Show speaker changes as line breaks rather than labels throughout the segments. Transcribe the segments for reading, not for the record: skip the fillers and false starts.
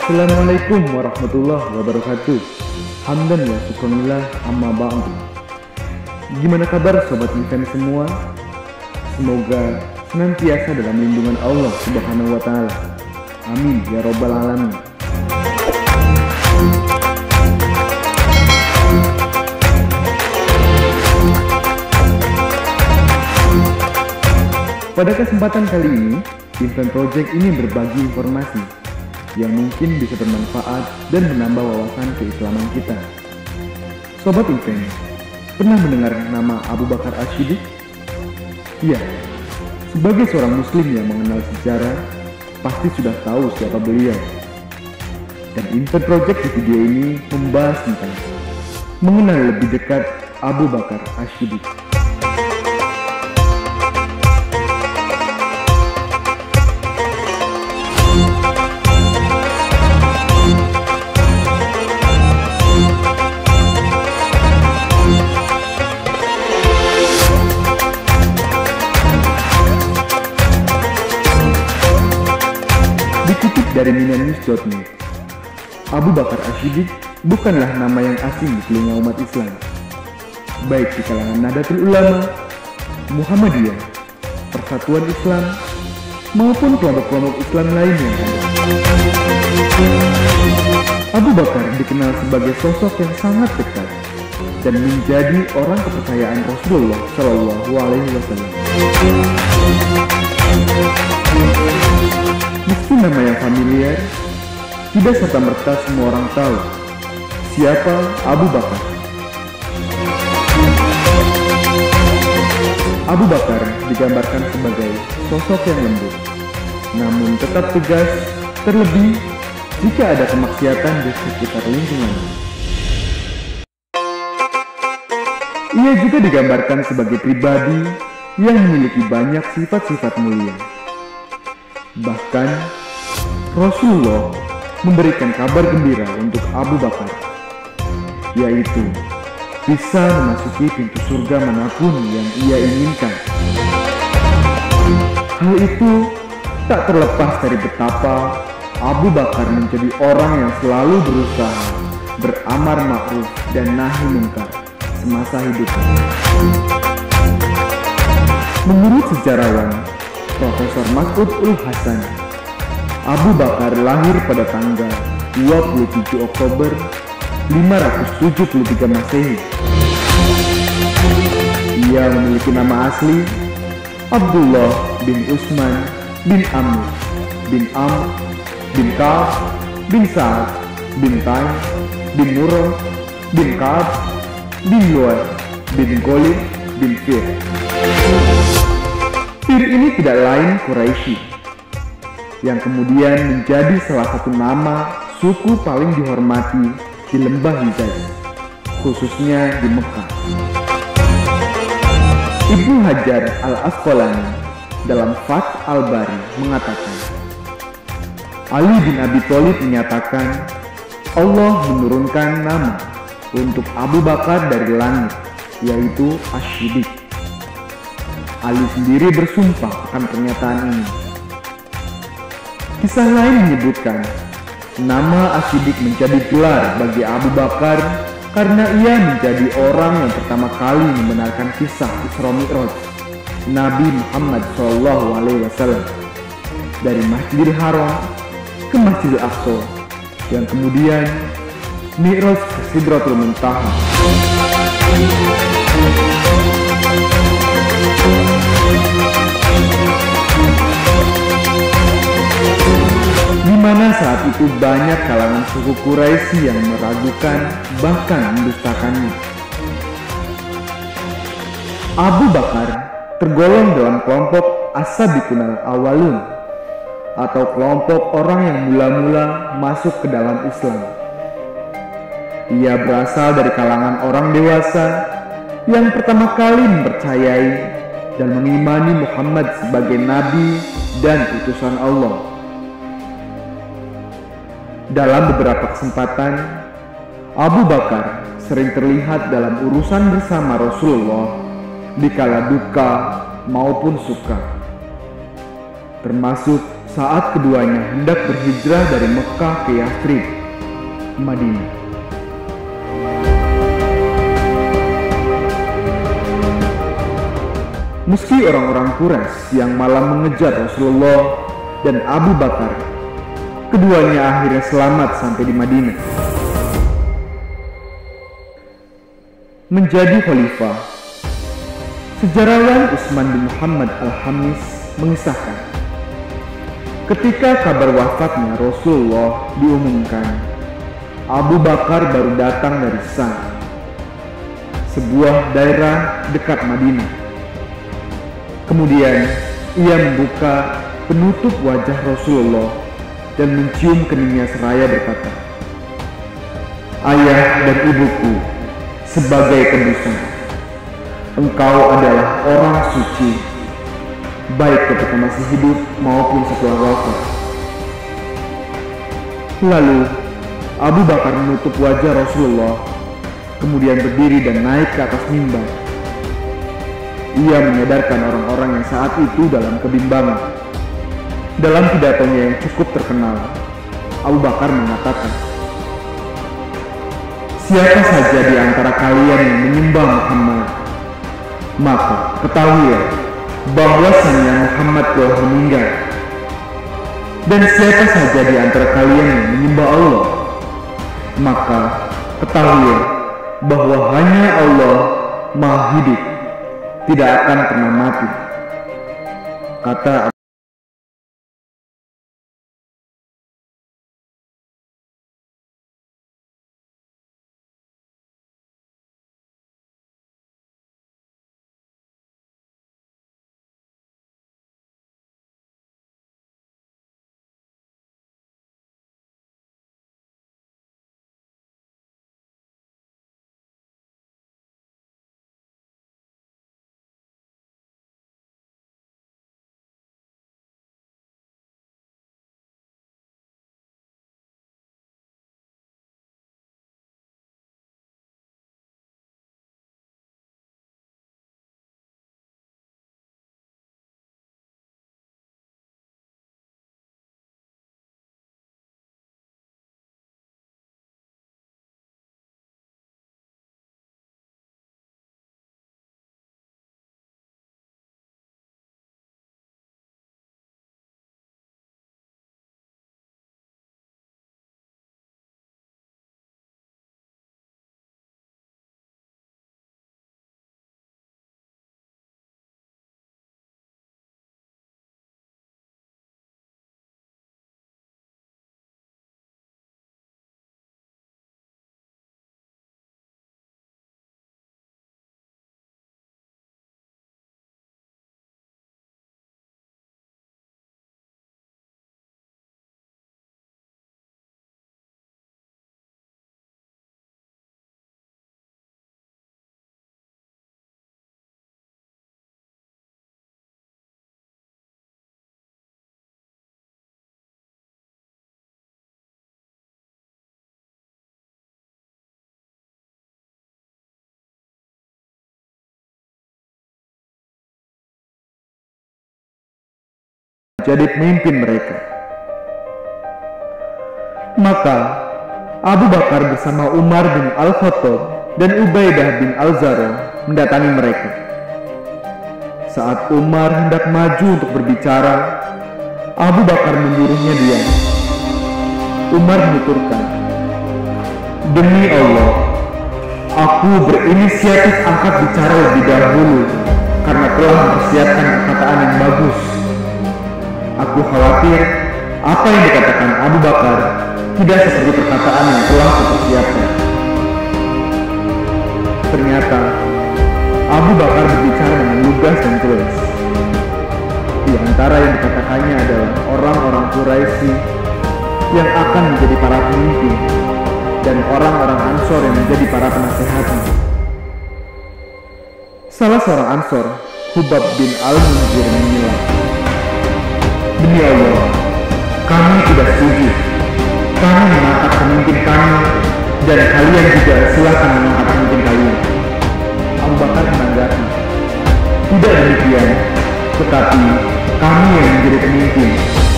Assalamualaikum warahmatullahi wabarakatuh. Hamdan wa syukronillah amma ba'du. Gimana kabar sobat event semua? Semoga senantiasa dalam lindungan Allah Subhanahu wa taala. Amin ya rabbal alamin. Pada kesempatan kali ini, Event Project ini berbagi informasi yang mungkin bisa bermanfaat dan menambah wawasan keislaman kita. Sobat Event, pernah mendengar nama Abu Bakar Ash-Shiddiq? Iya, sebagai seorang muslim yang mengenal sejarah, pasti sudah tahu siapa beliau. Dan Event Project di video ini membahas tentang mengenal lebih dekat Abu Bakar Ash-Shiddiq. Dikutip dari minanews.net, Abu Bakar Ash-Shiddiq bukanlah nama yang asing di telinga umat Islam, baik di kalangan Nahdlatul Ulama, Muhammadiyah, Persatuan Islam, maupun kelompok-kelompok Islam lain yang ada. Abu Bakar dikenal sebagai sosok yang sangat dekat dan menjadi orang kepercayaan Rasulullah Shallallahu Alaihi Wasallam. Meski nama yang familiar, tidak serta-merta semua orang tahu siapa Abu Bakar. Abu Bakar digambarkan sebagai sosok yang lembut, namun tetap tegas, terlebih jika ada kemaksiatan di sekitar lingkungan. Ia juga digambarkan sebagai pribadi yang memiliki banyak sifat-sifat mulia. Bahkan, Rasulullah memberikan kabar gembira untuk Abu Bakar, yaitu bisa memasuki pintu surga manapun yang ia inginkan. Hal itu tak terlepas dari betapa Abu Bakar menjadi orang yang selalu berusaha beramar ma'ruf dan nahi munkar semasa hidupnya. Menurut sejarawan Profesor Mas'ud Ul-Hasan, Abu Bakar lahir pada tanggal 27 Oktober 573 Masehi. Ia memiliki nama asli Abdullah bin Utsman bin Amr bin Amr bin Ka'ab bin Sa'ad bin Taim bin Murrah bin Ka'ab bin Lu'ay bin Ghalib bin Fir. Fir ini tidak lain Quraisy, yang kemudian menjadi salah satu nama suku paling dihormati di lembah Hijaz, khususnya di Mekah. Ibnu Hajar Al-Asqalani dalam Fath Al-Bari mengatakan, Ali bin Abi Thalib menyatakan Allah menurunkan nama untuk Abu Bakar dari langit, yaitu Ash-Shiddiq. Ali sendiri bersumpah akan pernyataan ini. Kisah lain menyebutkan nama Ash-Shiddiq menjadi gelar bagi Abu Bakar karena ia menjadi orang yang pertama kali membenarkan kisah Isra Mi'raj Nabi Muhammad SAW dari Masjidil Haram ke Masjidil Aqsa, yang kemudian Mi'raj ke Sidratul Muntaha. Di mana saat itu banyak kalangan suku Quraisy yang meragukan bahkan mendustakannya. Abu Bakar tergolong dalam kelompok As-Sabiqun Al-Awwalun atau kelompok orang yang mula-mula masuk ke dalam Islam. Ia berasal dari kalangan orang dewasa yang pertama kali mempercayai dan mengimani Muhammad sebagai nabi dan utusan Allah. Dalam beberapa kesempatan, Abu Bakar sering terlihat dalam urusan bersama Rasulullah di kala duka maupun suka, termasuk saat keduanya hendak berhijrah dari Mekah ke Yathrib, Madinah. Meski orang-orang Quraisy yang malah mengejar Rasulullah dan Abu Bakar, keduanya akhirnya selamat sampai di Madinah. Menjadi khalifah, sejarawan Utsman bin Muhammad Al-Khamis mengisahkan, ketika kabar wafatnya Rasulullah diumumkan, Abu Bakar baru datang dari Sam, sebuah daerah dekat Madinah. Kemudian ia membuka penutup wajah Rasulullah dan mencium keningnya seraya berkata, "Ayah dan ibuku, sebagai tebusan, engkau adalah orang suci, baik ketika masih hidup maupun setelah wafat." Lalu Abu Bakar menutup wajah Rasulullah, kemudian berdiri dan naik ke atas mimbar. Ia menyadarkan orang-orang yang saat itu dalam kebimbangan. Dalam pidatonya yang cukup terkenal, Abu Bakar mengatakan, "Siapa saja di antara kalian yang menyembah Muhammad, maka ketahuilah bahwasanya Muhammad telah meninggal. Dan siapa saja di antara kalian yang menyembah Allah, maka ketahuilah bahwa hanya Allah Maha Hidup, tidak akan pernah mati." Kata jadi pemimpin mereka. Maka Abu Bakar bersama Umar bin Al-Khattab dan Ubaidah bin Al-Zarah mendatangi mereka. Saat Umar hendak maju untuk berbicara, Abu Bakar menyuruhnya diam. Umar menuturkan, "Demi Allah, aku berinisiatif angkat bicara lebih dahulu karena telah mempersiapkan perkataan yang bagus. Aku khawatir apa yang dikatakan Abu Bakar tidak seperti perkataan yang telah kupersiapkan." Ternyata Abu Bakar berbicara dengan lugas dan jelas. Di antara yang dikatakannya adalah orang-orang Quraisy yang akan menjadi para pemimpin dan orang-orang Ansor yang menjadi para penasehatnya. Salah seorang Ansor, Hubab bin Al-Munzir, menilai, "Demi Allah, kami tidak setuju. Kami mengangkat pemimpin kami, dan kalian juga silakan mengangkat pemimpin kalian." Abu Bakar menanggapi, "Tidak demikian, tetapi kami yang menjadi pemimpin,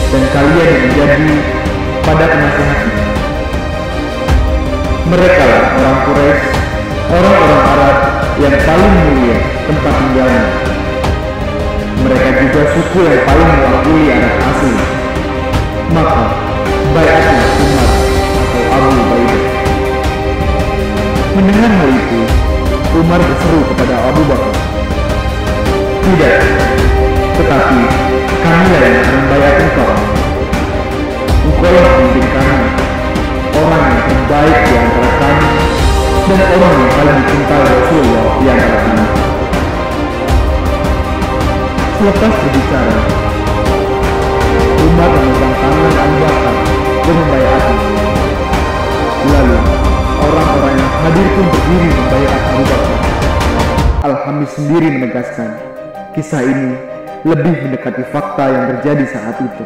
dan kalian yang menjadi pada penasihatnya. Mereka lah orang Quraisy, orang-orang Arab yang paling mulia tempat tinggalnya. Mereka juga suku yang paling mewakili anak asli. Maka baiatlah Umar atau Abu Ubaidah. Mendengar hal itu, Umar berseru kepada Abu Bakar, "Tidak, tetapi kamilah yang akan membayar engkau. Engkaulah pemimpin kami, orang yang terbaik di antara kami, dan orang yang paling dicintai Rasulullah di antara kami." Selepas berbicara, Umar memegang tangan Abu Bakar dan membayarnya. Lalu orang-orang yang hadir pun berdiri membayar Abu Bakar. Al-Hamis sendiri menegaskan, kisah ini lebih mendekati fakta yang terjadi saat itu.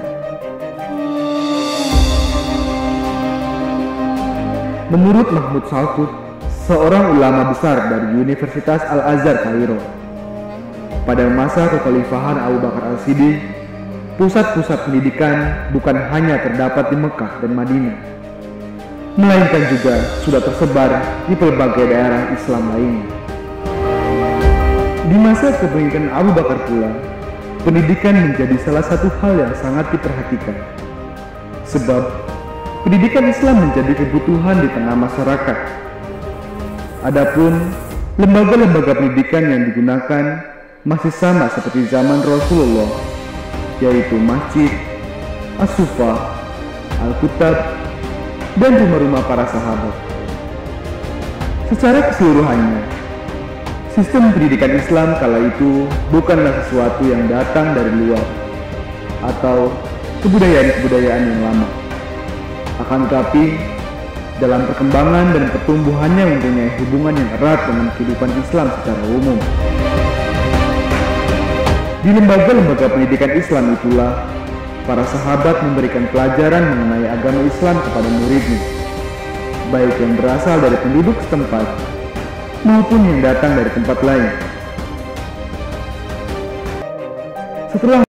Menurut Mahmud Salkut, seorang ulama besar dari Universitas Al-Azhar Kairo, pada masa kekhalifahan Abu Bakar Al-Siddiq, pusat-pusat pendidikan bukan hanya terdapat di Mekah dan Madinah, melainkan juga sudah tersebar di berbagai daerah Islam lainnya. Di masa kepemimpinan Abu Bakar pula, pendidikan menjadi salah satu hal yang sangat diperhatikan. Sebab pendidikan Islam menjadi kebutuhan di tengah masyarakat. Adapun lembaga-lembaga pendidikan yang digunakan masih sama seperti zaman Rasulullah, yaitu masjid, as-sufah, al-kutab, dan rumah-rumah para sahabat. Secara keseluruhannya, sistem pendidikan Islam kala itu bukanlah sesuatu yang datang dari luar atau kebudayaan-kebudayaan yang lama. Akan tetapi, dalam perkembangan dan pertumbuhannya mempunyai hubungan yang erat dengan kehidupan Islam secara umum. Di lembaga-lembaga pendidikan Islam itulah para sahabat memberikan pelajaran mengenai agama Islam kepada muridnya, baik yang berasal dari penduduk setempat maupun yang datang dari tempat lain. Setelah